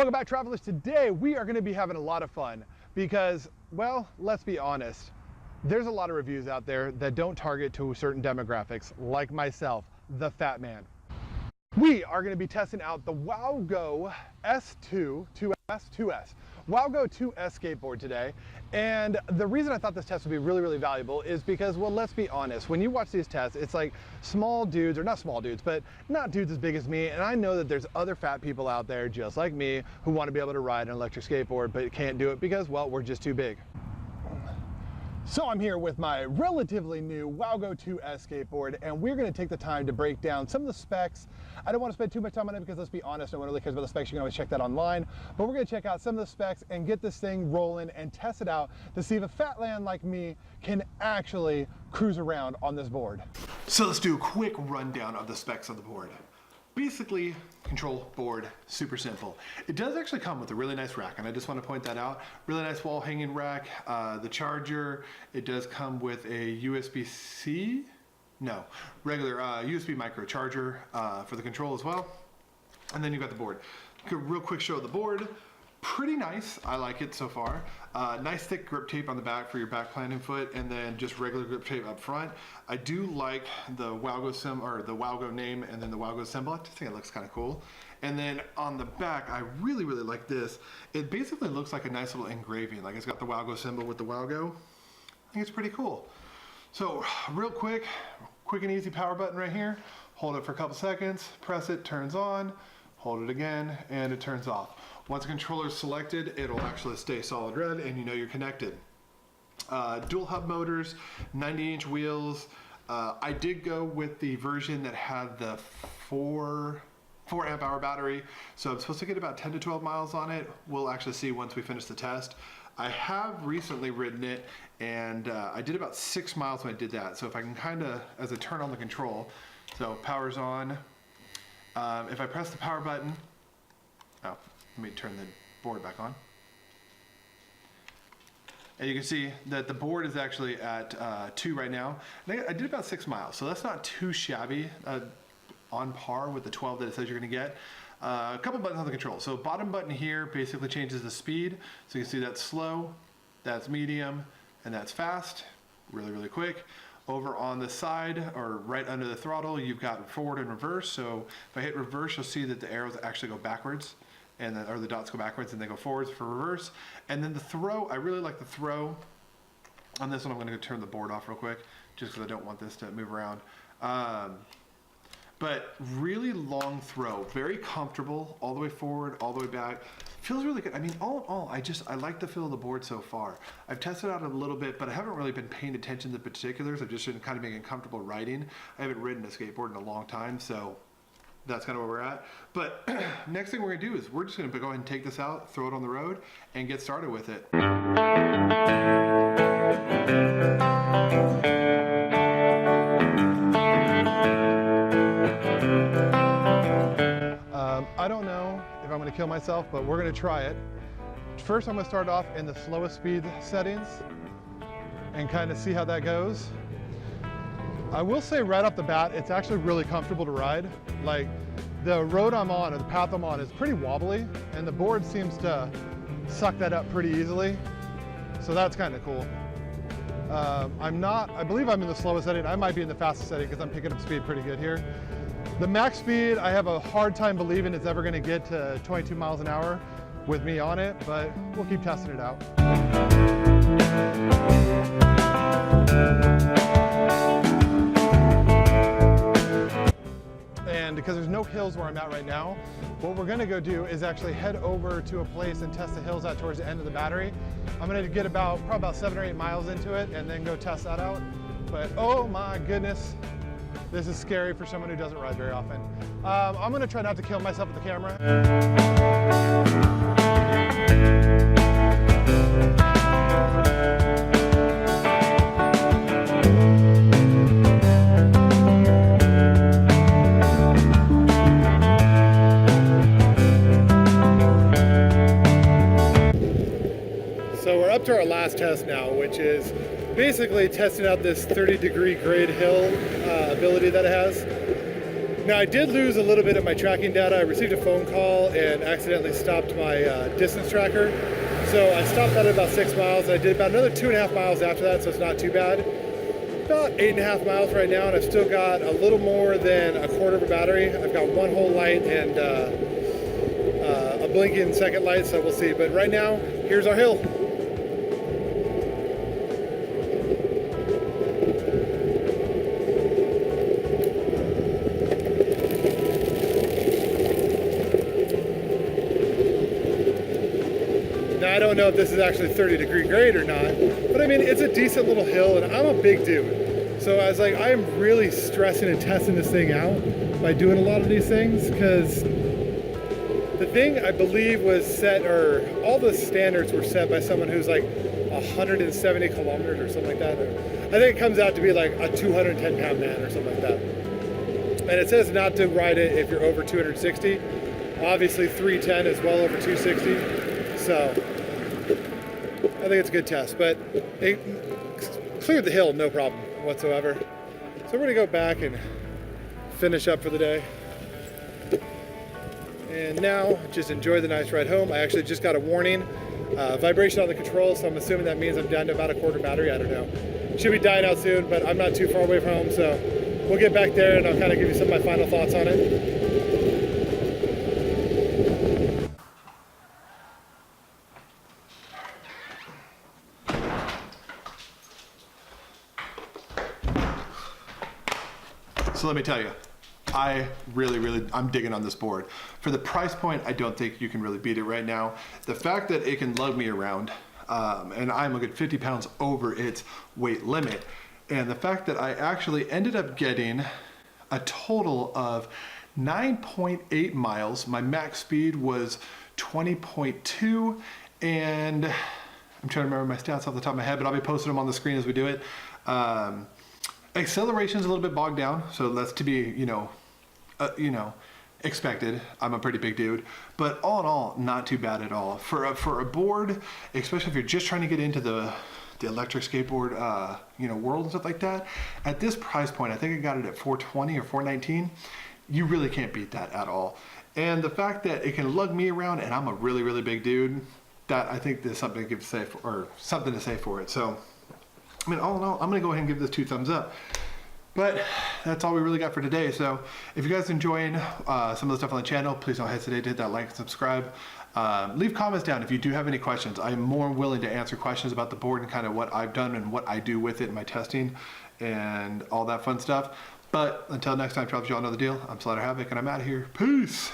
Welcome back, travelers. Today we are going to be having a lot of fun because, well, let's be honest, there's a lot of reviews out there that don't target to certain demographics, like myself, the fat man. We are going to be testing out the WowGo S2, 2S, WowGo 2S skateboard today. And the reason I thought this test would be really valuable is because, well, let's be honest, when you watch these tests, it's like small dudes, or not small dudes, but not dudes as big as me. And I know that there's other fat people out there just like me who want to be able to ride an electric skateboard, but can't do it because, well, we're just too big. So I'm here with my relatively new WowGo 2S skateboard, and we're going to take the time to break down some of the specs. I don't want to spend too much time on it because, let's be honest, no one really cares about the specs. You can always check that online. But we're going to check out some of the specs and get this thing rolling and test it out to see if a fat land like me can actually cruise around on this board. So let's do a quick rundown of the specs of the board. Basically, control board, super simple. It does actually come with a really nice rack, and I just want to point that out. Really nice wall hanging rack. The charger, it does come with a USB-C, no, regular USB micro charger for the control as well. And then you've got the board. Real quick show of the board. Pretty nice, I like it so far. Nice thick grip tape on the back for your back planting foot, and then just regular grip tape up front. I do like the WowGo name and then the WowGo symbol. I just think it looks kind of cool. And then on the back, I really like this. It basically looks like a nice little engraving. Like it's got the WowGo symbol with the WowGo. I think it's pretty cool. So real quick and easy power button right here. Hold it for a couple seconds, press it, turns on, hold it again, and it turns off. Once the controller is selected, it'll actually stay solid red and you know you're connected. Dual hub motors, 90-inch wheels. I did go with the version that had the 4 amp hour battery. So I'm supposed to get about 10 to 12 miles on it. We'll actually see once we finish the test. I have recently ridden it, and I did about 6 miles when I did that. So if I can kind of, as I turn on the control, so power's on. If I press the power button, oh, let me turn the board back on. And you can see that the board is actually at 2 right now. And I did about 6 miles, so that's not too shabby, on par with the 12 that it says you're gonna get. A couple buttons on the control. So bottom button here basically changes the speed. So you can see that's slow, that's medium, and that's fast, really quick. Over on the side, or right under the throttle, you've got forward and reverse. So if I hit reverse, you'll see that the arrows actually go backwards, and or the dots go backwards and they go forwards for reverse. And then the throw, I really like the throw. On this one, I'm gonna turn the board off real quick, just because I don't want this to move around. But really long throw, very comfortable, all the way forward, all the way back. Feels really good. I mean, all in all, I like the feel of the board so far. I've tested it out a little bit, but I haven't really been paying attention to the particulars. I've just been kind of being comfortable riding. I haven't ridden a skateboard in a long time, so that's kind of where we're at. But next thing we're gonna do is we're just gonna go ahead and take this out, throw it on the road, and get started with it. I don't know if I'm going to kill myself, but we're going to try it. First, I'm going to start off in the slowest speed settings and kind of see how that goes. I will say right off the bat, it's actually really comfortable to ride. Like the road I'm on, or the path I'm on, is pretty wobbly, and the board seems to suck that up pretty easily. So that's kind of cool. I believe I'm in the slowest setting. I might be in the fastest setting because I'm picking up speed pretty good here. The max speed, I have a hard time believing it's ever going to get to 22 miles an hour with me on it, but we'll keep testing it out. And because there's no hills where I'm at right now, what we're going to go do is actually head over to a place and test the hills out towards the end of the battery. I'm going to get probably about 7 or 8 miles into it and then go test that out. But oh my goodness, this is scary for someone who doesn't ride very often. I'm going to try not to kill myself with the camera. So we're up to our last test now, which is basically testing out this 30-degree grade hill ability that it has. Now I did lose a little bit of my tracking data. I received a phone call and accidentally stopped my distance tracker. So I stopped that at about 6 miles. I did about another 2.5 miles after that, so it's not too bad. About 8.5 miles right now, and I've still got a little more than a quarter of a battery. I've got one whole light and a blinking second light, so we'll see. But right now, here's our hill. I don't know if this is actually 30-degree grade or not, but I mean, it's a decent little hill, and I'm a big dude. So I was like, I am really stressing and testing this thing out by doing a lot of these things, because the thing I believe was set, or all the standards were set by someone who's like 170 kilometers or something like that. I think it comes out to be like a 210-pound man or something like that. And it says not to ride it if you're over 260. Obviously 310 is well over 260. So I think it's a good test, but it cleared the hill, no problem whatsoever. So we're gonna go back and finish up for the day. And now just enjoy the nice ride home. I actually just got a warning, vibration on the controls, so I'm assuming that means I'm down to about a quarter battery, I don't know. Should be dying out soon, but I'm not too far away from home, so we'll get back there and I'll kind of give you some of my final thoughts on it. So let me tell you, I'm digging on this board. For the price point, I don't think you can really beat it right now. The fact that it can lug me around, and I'm a good 50 pounds over its weight limit, and the fact that I actually ended up getting a total of 9.8 miles. My max speed was 20.2, and I'm trying to remember my stats off the top of my head, but I'll be posting them on the screen as we do it. Acceleration's a little bit bogged down, so that's to be, expected. I'm a pretty big dude, but all in all, not too bad at all. For a board, especially if you're just trying to get into the electric skateboard, world and stuff like that. At this price point, I think I got it at 420 or 419. You really can't beat that at all. And the fact that it can lug me around, and I'm a really, really big dude, that I think there's something to say for it. So, I mean, all in all, I'm gonna go ahead and give this 2 thumbs up. But that's all we really got for today. So if you guys are enjoying some of the stuff on the channel, please don't hesitate to hit that like and subscribe. Leave comments down if you do have any questions. I'm more willing to answer questions about the board and kind of what I've done and what I do with it in my testing and all that fun stuff. But until next time, y'all know the deal. I'm Slider Havoc and I'm out of here. Peace.